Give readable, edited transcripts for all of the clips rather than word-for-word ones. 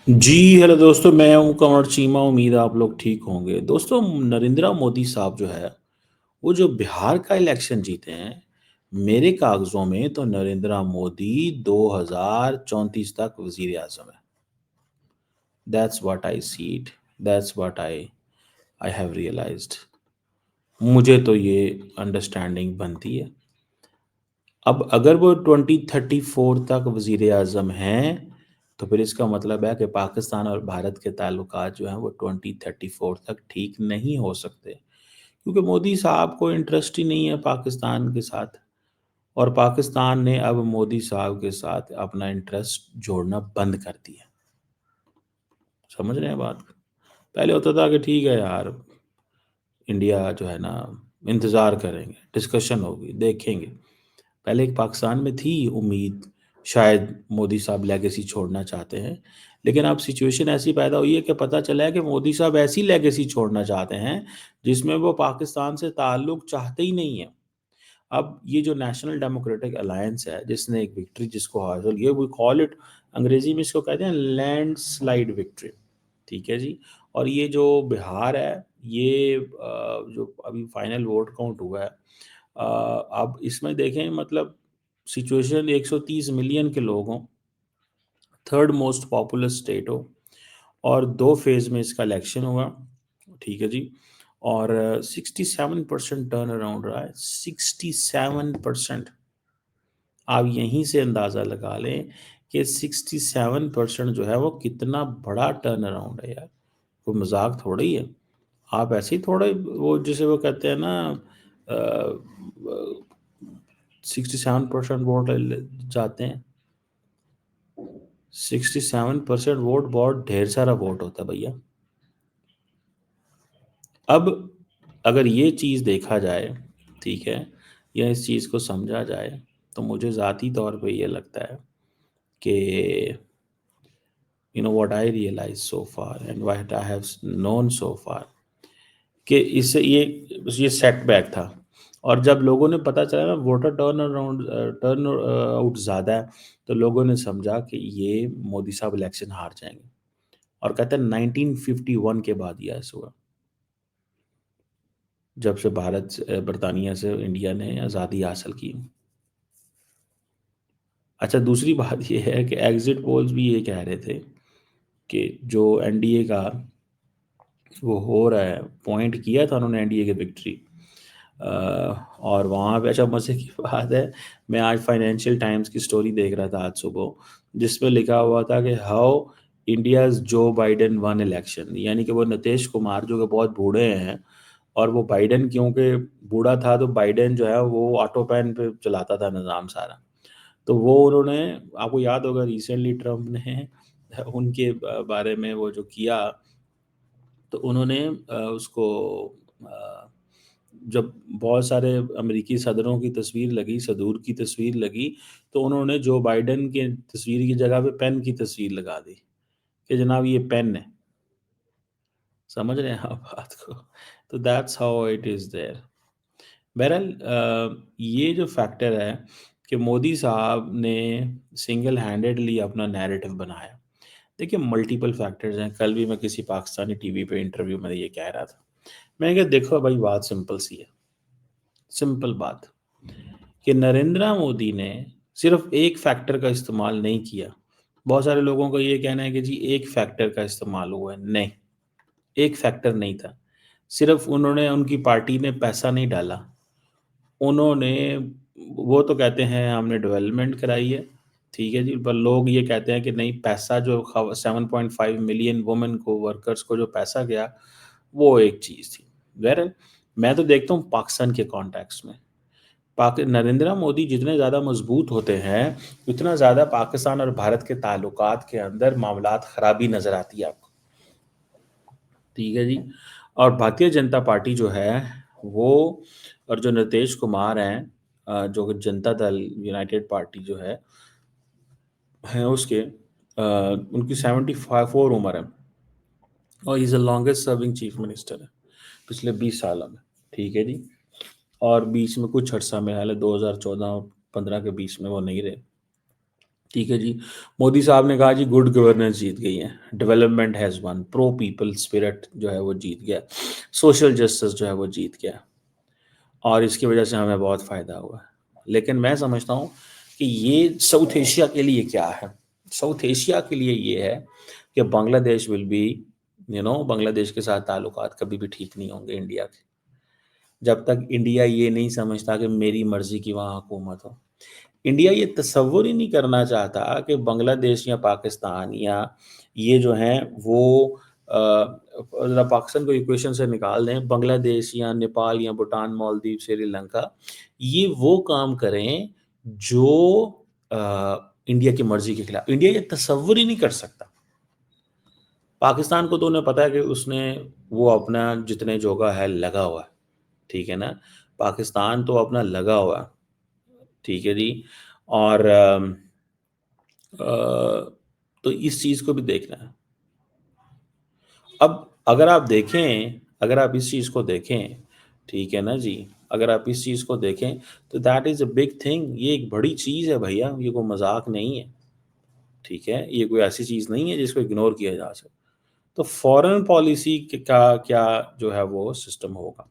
जी, hello दोस्तों, मैं हूँ कंवर चीमा। उम्मीद है आप लोग ठीक होंगे। दोस्तों, नरेंद्र मोदी साहब जो है, वो जो बिहार का इलेक्शन जीते हैं, मेरे कागज़ों में तो नरेंद्र मोदी 2034 तक वज़ीर-ए-आज़म है। That's what I see it, that's what I have realised. मुझे तो ये अंडरस्टैंडिंग बनती है। अब अगर वो 2034 तक वज़ीर-ए-आज़म हैं, तो फिर इसका मतलब है कि पाकिस्तान और भारत के ताल्लुकात जो हैं वो 2034 तक ठीक नहीं हो सकते। क्योंकि मोदी साहब को इंटरेस्ट ही नहीं है पाकिस्तान के साथ, और पाकिस्तान ने अब मोदी साहब के साथ अपना इंटरेस्ट जोड़ना बंद कर दिया। समझ रहे हैं बात? पहले होता था कि ठीक है यार, इंडिया जो है ना, इंतज़ार करेंगे, डिस्कशन होगी, देखेंगे। पहले एक पाकिस्तान में थी उम्मीद, शायद मोदी साहब लेगेसी छोड़ना चाहते हैं। लेकिन अब सिचुएशन ऐसी पैदा हुई है कि पता चला है कि मोदी साहब ऐसी लेगेसी छोड़ना चाहते हैं, जिसमें वो पाकिस्तान से ताल्लुक़ चाहते ही नहीं हैं। अब ये जो नेशनल डेमोक्रेटिक अलायंस है, जिसने एक विक्ट्री जिसको हासिल की है, वी कॉल इट, अंग्रेज़ी में इसको कहते हैं लैंडस्लाइड विक्ट्री। ठीक है जी? और ये जो बिहार है, ये जो अभी फाइनल वोट काउंट हुआ है, अब इसमें देखें, मतलब सिचुएशन 130 मिलियन के लोग हों, थर्ड मोस्ट पॉपुलस स्टेट हो, और 2 फेज़ में इसका इलेक्शन हुआ, ठीक है जी? और 67% टर्न अराउंड रहा है, 67%। आप यहीं से अंदाज़ा लगा लें कि 67% जो है वो कितना बड़ा टर्न अराउंड है यार, कोई मज़ाक थोड़ा ही है। आप ऐसे ही थोड़े, वो जिसे वो कहते हैं ना, 67% वोट जाते हैं। 67% वोट बहुत ढेर सारा वोट होता है भैया। अब अगर ये चीज़ देखा जाए, ठीक है, या इस चीज़ को समझा जाए, तो मुझे ज़ाती तौर पे ये लगता है कि what I realise so far and what I have known so far, कि इससे ये सेटबैक था। और जब लोगों ने पता चला ना वोटर टर्न आउट ज़्यादा है, तो लोगों ने समझा कि ये मोदी साहब इलेक्शन हार जाएंगे। और कहते हैं 1951 के बाद ये ऐसा हुआ, जब से बरतानिया से इंडिया ने आज़ादी हासिल की। अच्छा, दूसरी बात ये है कि एग्जिट पोल्स भी ये कह रहे थे कि जो एनडीए का वो हो रहा है, पॉइंट किया था उन्होंने एनडीए की विक्ट्री। और वहाँ पे अच्छा मज़े की बात है, मैं आज फाइनेंशियल टाइम्स की स्टोरी देख रहा था आज सुबह, जिसमें लिखा हुआ था कि how India's Joe Biden one election, यानी कि वो नीतीश कुमार जो कि बहुत बूढ़े हैं, और वो बाइडेन क्योंकि बूढ़ा था, तो बाइडेन जो है वो ऑटो पैन पे चलाता था निज़ाम सारा। तो वो उन्होंने, आपको याद होगा रिसेंटली ट्रम्प ने उनके बारे में वो जो किया, तो उन्होंने उसको अ, जब बहुत सारे अमेरिकी सदरों की तस्वीर लगी, सदूर की तस्वीर लगी, तो उन्होंने जो बाइडेन की तस्वीर की जगह पे पेन की तस्वीर लगा दी कि जनाब ये पेन है। समझ रहे हैं आप बात को? तो that's how it is there. बहरहाल, ये जो फैक्टर है कि मोदी साहब ने सिंगल हैंडेडली अपना नैरेटिव बनाया। देखिए, मल्टीपल फैक्टर्स हैं। कल भी मैं किसी पाकिस्तानी टीवी पे इंटरव्यू में ये कह रहा था। मैंने कहा देखो भाई, बात सिंपल सी है। सिंपल बात कि नरेंद्र मोदी ने सिर्फ एक फैक्टर का इस्तेमाल नहीं किया। बहुत सारे लोगों का ये कहना है कि जी एक फैक्टर का इस्तेमाल हुआ है। नहीं, एक फैक्टर नहीं था। सिर्फ उन्होंने, उनकी पार्टी ने पैसा नहीं डाला। उन्होंने, वो तो कहते हैं हमने डेवलपमेंट कराई है, ठीक है जी, पर लोग ये कहते हैं कि नहीं, पैसा जो 7.5 मिलियन वुमेन को, वर्कर्स को जो पैसा गया, वो एक चीज़ थी। बहरहाल, मैं तो देखता हूँ पाकिस्तान के कॉन्टेक्स्ट में, नरेंद्र मोदी जितने ज़्यादा मजबूत होते हैं, उतना ज़्यादा पाकिस्तान और भारत के ताल्लुकात के अंदर मामलात ख़राबी नज़र आती है आपको। ठीक है जी। और भारतीय जनता पार्टी जो है वो, और जो नीतीश कुमार हैं, जो कि जनता दल यूनाइटेड पार्टी जो है उसके, उनकी 74 उम्र है, और is the longest serving chief minister है पिछले 20 सालों में। ठीक है जी। और बीच में कुछ अर्सा में, हाल 2014 और 15 के बीच में वो नहीं रहे। ठीक है जी। मोदी साहब ने कहा जी गुड गवर्नेंस जीत गई है, development has one, pro people spirit जो है वो जीत गया, सोशल जस्टिस जो है वो जीत गया, और इसकी वजह से हमें बहुत फ़ायदा हुआ। लेकिन मैं समझता हूँ कि ये साउथ एशिया के लिए क्या है? साउथ एशिया के लिए ये है कि बांग्लादेश विल बी, बांग्लादेश के साथ ताल्लुकात कभी भी ठीक नहीं होंगे इंडिया के, जब तक इंडिया ये नहीं समझता कि मेरी मर्ज़ी की वहाँ हुकूमत हो। इंडिया ये तसव्वुर ही नहीं करना चाहता कि बांग्लादेश या पाकिस्तान या ये जो हैं वो ज़रा पाकिस्तान को इक्वेशन से निकाल दें, बांग्लादेश या नेपाल या भूटान, मालदीव, श्रीलंका, ये वो काम करें जो इंडिया की मर्ज़ी के खिलाफ। इंडिया ये तसव्वुर ही नहीं कर सकता। पाकिस्तान को तो उन्हें पता है कि उसने वो अपना जितने जोगा है लगा हुआ है, ठीक है ना? पाकिस्तान तो अपना लगा हुआ है, ठीक है जी। और तो इस चीज़ को भी देखना है। अब अगर आप इस चीज़ को देखें, ठीक है ना जी, अगर आप इस चीज़ को देखें तो that is a big thing, ये एक बड़ी चीज़ है भैया, ये कोई मज़ाक नहीं है, ठीक है? ये कोई ऐसी चीज़ नहीं है जिसको इग्नोर किया जा सकता। तो फॉरेन पॉलिसी का क्या जो है वो सिस्टम होगा?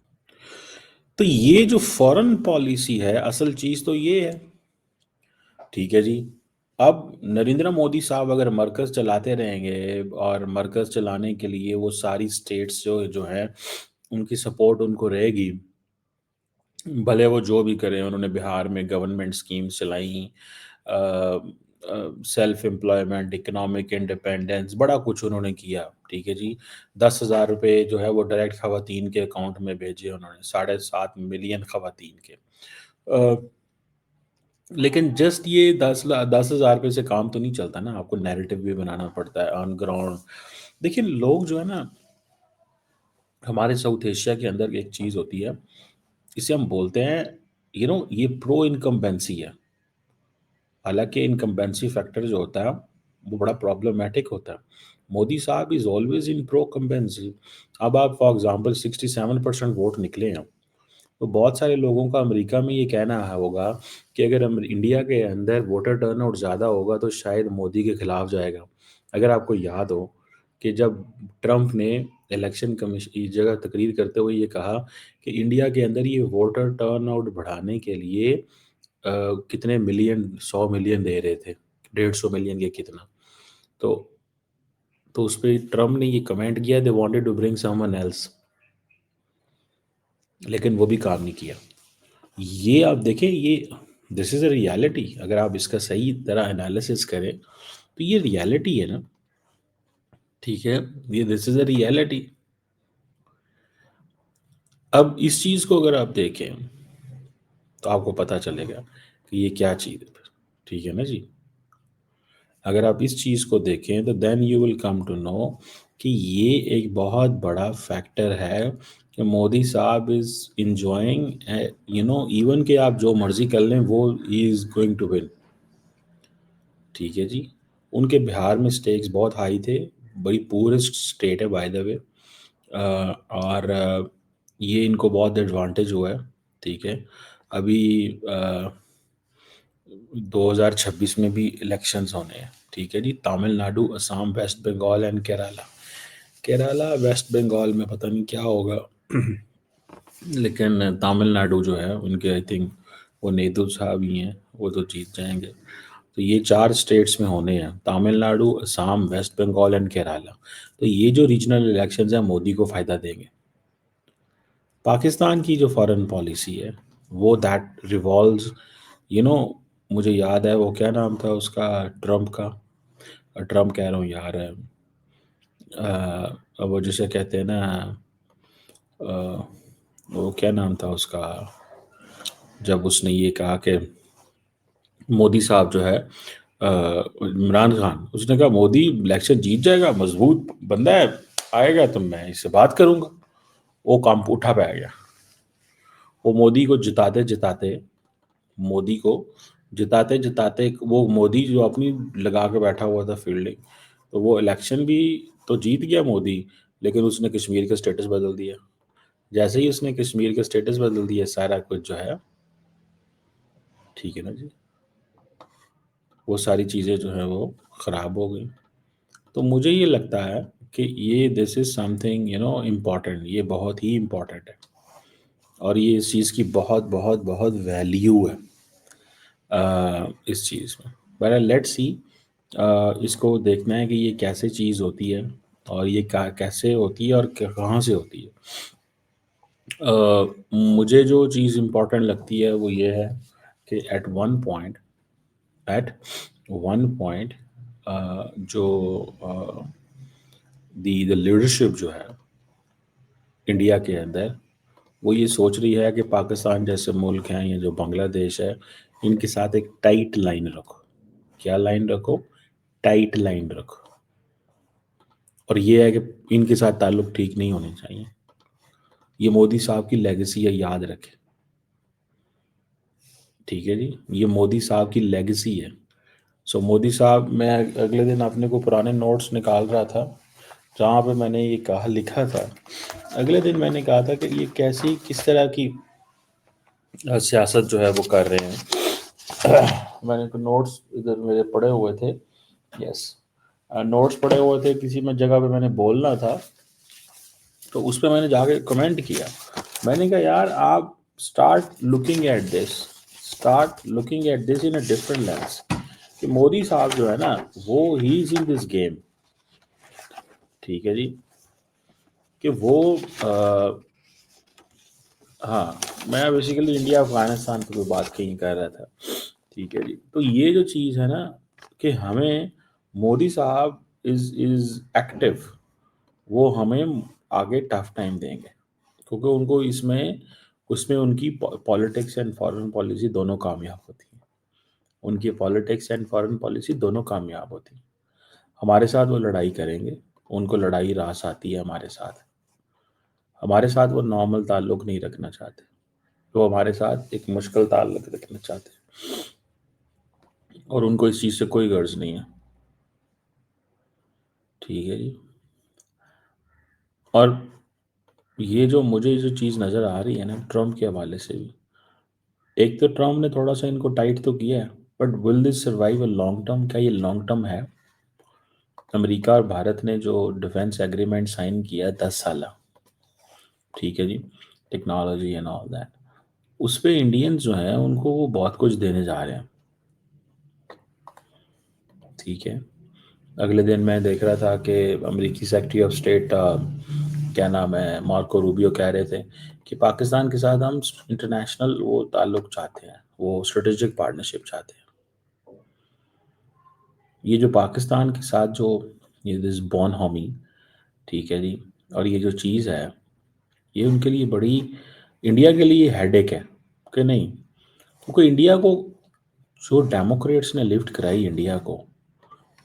तो ये जो फॉरेन पॉलिसी है, असल चीज़ तो ये है, ठीक है जी। अब नरेंद्र मोदी साहब अगर मरकज़ चलाते रहेंगे और मरकज़ चलाने के लिए वो सारी स्टेट्स जो जो हैं, उनकी सपोर्ट उनको रहेगी, भले वो जो भी करें। उन्होंने बिहार में गवर्नमेंट स्कीम्स चलाई, सेल्फ एम्प्लॉयमेंट, इकोनॉमिक इंडिपेंडेंस, बड़ा कुछ उन्होंने किया, ठीक है जी। 10,000 रुपये जो है वो डायरेक्ट खवातीन के अकाउंट में भेजे उन्होंने, 7.5 मिलियन खवातीन के। अ, लेकिन जस्ट ये 10,000 रुपये से काम तो नहीं चलता ना, आपको नैरेटिव भी बनाना पड़ता है ऑन ग्राउंड। देखिए लोग जो है ना, हमारे साउथ एशिया के अंदर एक चीज़ होती है, इसे हम बोलते हैं, ये प्रो इनकम्बेंसी है। हालांकि इनकम्बेंसी फैक्टर जो होता है वो बड़ा प्रॉब्लमेटिक होता है। मोदी साहब इज ऑलवेज इन प्रो कम्बेंसी। अब आप फॉर एग्जांपल 67% वोट निकले हैं, तो बहुत सारे लोगों का अमेरिका में ये कहना है होगा कि अगर हम इंडिया के अंदर वोटर टर्नआउट ज़्यादा होगा तो शायद मोदी के खिलाफ जाएगा। अगर आपको याद हो कि जब ट्रंप ने इलेक्शन कमीशन की जगह तकरीर करते हुए ये कहा कि इंडिया के अंदर ये वोटर टर्नआउट बढ़ाने के लिए कितने मिलियन, 100 मिलियन दे रहे थे, 150 मिलियन के कितना, तो उस पे ट्रम्प ने ये कमेंट किया, they wanted to bring someone else, लेकिन वो भी काम नहीं किया। ये आप देखें, ये दिस इज़ अ रियलिटी। अगर आप इसका सही तरह एनालिसिस करें तो ये रियलिटी है ना, ठीक है? ये दिस इज़ अ रियलिटी। अब इस चीज़ को अगर आप देखें तो आपको पता चलेगा कि ये क्या चीज़ है, ठीक है ना जी। अगर आप इस चीज़ को देखें तो then you will come to know कि ये एक बहुत बड़ा फैक्टर है कि मोदी साहब इज़ इंजॉइंग, इवन कि आप जो मर्ज़ी कर लें वो ही इज़ गोइंग टू विन, ठीक है जी। उनके बिहार में स्टेक्स बहुत हाई थे, बड़ी पूरेस्ट स्टेट है बाय द वे, और ये इनको बहुत एडवांटेज हुआ है, ठीक है। अभी 2026 में भी इलेक्शंस होने हैं, ठीक है जी। Tamil Nadu, Assam, West Bengal and Kerala. Kerala West Bengal में पता नहीं क्या होगा, लेकिन तमिलनाडु जो है उनके आई थिंक वो नेतू साहब ही हैं, वो तो जीत जाएंगे। तो ये 4 स्टेट्स में होने हैं, तमिलनाडु, असम, वेस्ट बंगाल एंड केरला। तो ये जो रीजनल इलेक्शंस हैं मोदी को फ़ायदा देंगे। पाकिस्तान की जो फॉरेन पॉलिसी है वो दैट रिवॉल्व्स, यू नो मुझे याद है वो क्या नाम था उसका, ट्रम्प का, ट्रम्प कह रहा हूँ यार, वो जिसे कहते हैं ना, अ, वो क्या नाम था उसका, जब उसने ये कहा कि मोदी साहब जो है, इमरान खान, उसने कहा मोदी इलेक्शन जीत जाएगा, मजबूत बंदा है, आएगा तो मैं इससे बात करूंगा। वो काम उठा पे आ गया। वो मोदी को जिताते जिताते, मोदी को जिताते जिताते, वो मोदी जो अपनी लगा के बैठा हुआ था फील्डिंग, तो वो इलेक्शन भी तो जीत गया मोदी, लेकिन उसने कश्मीर का स्टेटस बदल दिया। जैसे ही उसने कश्मीर का स्टेटस बदल दिया, सारा कुछ जो है, ठीक है ना जी। वो सारी चीज़ें जो हैं वो ख़राब हो गई। तो मुझे ये लगता है कि ये दिस इज़ समथिंग इम्पोर्टेंट, ये बहुत ही इम्पोर्टेंट है और ये इस चीज़ की बहुत बहुत बहुत वैल्यू है इस चीज़ में। बट लेट्स सी, इसको देखना है कि ये कैसे चीज़ होती है और ये कैसे होती है और कहाँ से होती है। मुझे जो चीज़ इम्पोर्टेंट लगती है वो ये है कि एट वन पॉइंट जो द लीडरशिप जो है इंडिया के अंदर, वो ये सोच रही है कि पाकिस्तान जैसे मुल्क हैं या जो बांग्लादेश है, इनके साथ एक टाइट लाइन रखो। क्या लाइन रखो? टाइट लाइन रखो। और ये है कि इनके साथ ताल्लुक ठीक नहीं होने चाहिए। ये मोदी साहब की लेगेसी है, याद रखें। ठीक है जी, ये मोदी साहब की लेगेसी है। सो मोदी साहब, मैं अगले दिन अपने को पुराने नोट्स निकाल रहा था जहाँ पे मैंने ये कहा लिखा था। अगले दिन मैंने कहा था कि ये कैसी किस तरह की सियासत जो है वो कर रहे हैं। मैंने को नोट्स इधर मेरे पड़े हुए थे। यस, नोट्स पड़े हुए थे, किसी में जगह पे मैंने बोलना था तो उस पर मैंने जाके कमेंट किया। मैंने कहा यार, आप start looking at this in a different lens. कि मोदी साहब जो है ना, वो he is in this game. ठीक है जी, कि वो हाँ, मैं बेसिकली इंडिया अफगानिस्तान की कोई बात कहीं कर रहा था। ठीक है जी, तो ये जो चीज़ है ना कि हमें मोदी साहब इज एक्टिव, वो हमें आगे टफ टाइम देंगे क्योंकि उनको इसमें उसमें उनकी पॉलिटिक्स एंड फॉरेन पॉलिसी दोनों कामयाब होती है। उनकी पॉलिटिक्स एंड फॉरेन पॉलिसी दोनों कामयाब होती है। हमारे साथ वो लड़ाई करेंगे, उनको लड़ाई रास आती है हमारे साथ वो नॉर्मल ताल्लुक नहीं रखना चाहते, वो हमारे साथ एक मुश्किल ताल्लुक रखना चाहते हैं और उनको इस चीज़ से कोई गर्ज नहीं है। ठीक है जी। और ये जो मुझे जो चीज़ नज़र आ रही है ना ट्रम्प के हवाले से भी, एक तो ट्रम्प ने थोड़ा सा इनको टाइट तो किया है, but will this survive a long term? क्या ये लॉन्ग टर्म है? अमेरिका और भारत ने जो डिफेंस एग्रीमेंट साइन किया 10 साल, ठीक है जी, टेक्नोलॉजी एंड ऑल दैट, उस पे इंडियंस जो हैं उनको वो बहुत कुछ देने जा रहे हैं। ठीक है, अगले दिन मैं देख रहा था कि अमेरिकी सेक्रेटरी ऑफ स्टेट, क्या नाम है, मार्को रूबियो, कह रहे थे कि पाकिस्तान के साथ हम इंटरनेशनल वो ताल्लुक चाहते हैं, वो स्ट्रेटेजिक पार्टनरशिप चाहते हैं। ये जो पाकिस्तान के साथ जो ये दिस बॉन होमी, ठीक है जी, और ये जो चीज़ है, ये उनके लिए बड़ी, इंडिया के लिए हेडेक है कि नहीं? क्योंकि इंडिया को जो डेमोक्रेट्स ने लिफ्ट कराई इंडिया को,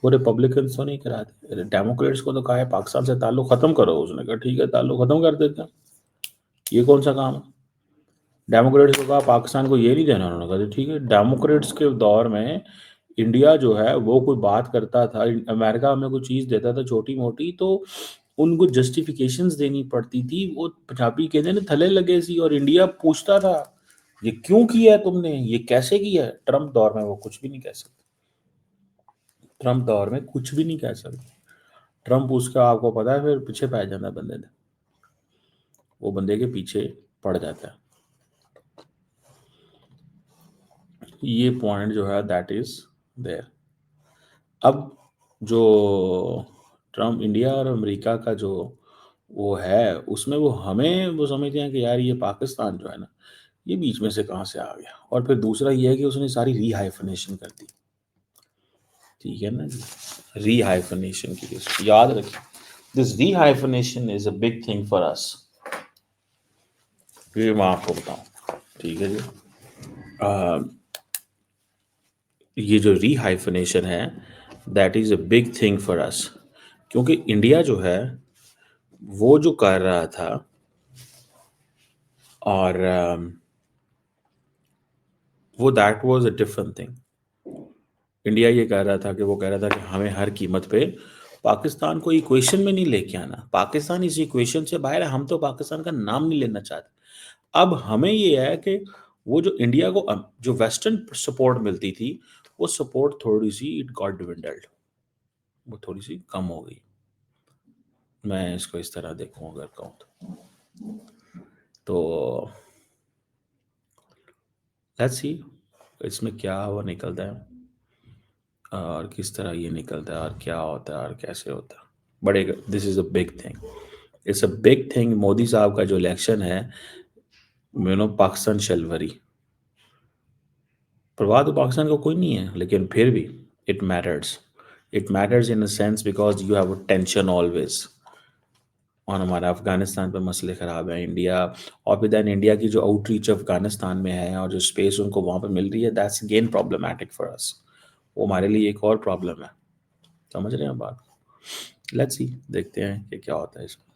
वो रिपब्लिकन्स तो नहीं कराते। डेमोक्रेट्स को तो कहा है पाकिस्तान से ताल्लुक ख़त्म करो, उसने कहा ठीक है ताल्लुक ख़त्म कर देते हैं। ये कौन सा काम है? डेमोक्रेट्स को कहा पाकिस्तान को ये नहीं देना, उन्होंने कहा ठीक है। डेमोक्रेट्स के दौर में इंडिया जो है वो कोई बात करता था, अमेरिका हमें कोई चीज़ देता था छोटी मोटी, तो उनको जस्टिफिकेशंस देनी पड़ती थी। वो पंजाबी कहते ना, थले लगे सी, और इंडिया पूछता था ये क्यों किया है तुमने, ये कैसे किया है। ट्रम्प दौर में वो कुछ भी नहीं कह सकते। ट्रम्प दौर में कुछ भी नहीं कह सकते। ट्रम्प उसका आपको पता है फिर पीछे पड़ जाता है बंदे ने, वो बंदे के पीछे पड़ जाता है। ये पॉइंट जो है दैट इज देयर। अब जो ट्रम्प, इंडिया और अमेरिका का जो वो है, उसमें वो हमें वो समझते हैं कि यार ये पाकिस्तान जो है ना, ये बीच में से कहाँ से आ गया। और फिर दूसरा ये है कि उसने सारी रीहाइफनेशन कर दी। ठीक है ना जी, रीहाइफनेशन की याद रखिए, this rehyphenation is a big thing for us. ये मैं आपको बताऊं, ठीक है जी। अ, ये जो रीहाइफनेशन है, that is a big thing for अस, क्योंकि इंडिया जो है वो जो कर रहा था, और वो that was a different thing. India ये कह रहा था कि वो कह रहा था कि हमें हर कीमत पे पाकिस्तान को इक्वेशन में नहीं लेके आना, पाकिस्तान इस इक्वेशन से बाहर है, हम तो पाकिस्तान का नाम नहीं लेना चाहते। अब हमें ये है कि वो जो इंडिया को जो वेस्टर्न सपोर्ट मिलती थी, वो सपोर्ट थोड़ी सी इट गॉट डिविंडल्ड, वो थोड़ी सी कम हो गई। मैं इसको इस तरह देखूं अगर कहूँ तो लेट्स सी इसमें क्या वो निकलता है और किस तरह ये निकलता है और क्या होता है और कैसे होता है। बट एक this is a big thing, it's a big thing. Modi साहब का जो इलेक्शन है, पाकिस्तान शलवरी, परवाह तो पाकिस्तान को कोई नहीं है, लेकिन फिर भी it matters, it matters in a sense because you have a tension always. और हमारा अफगानिस्तान पे मसले ख़राब है, इंडिया और फिर दैन इंडिया की जो आउटरीच अफगानिस्तान में है और जो स्पेस उनको वहाँ पे मिल रही है, that's again problematic for us. वो हमारे लिए एक और प्रॉब्लम है। समझ रहे हैं बात? लेट्स सी, देखते हैं कि क्या होता है इसमें।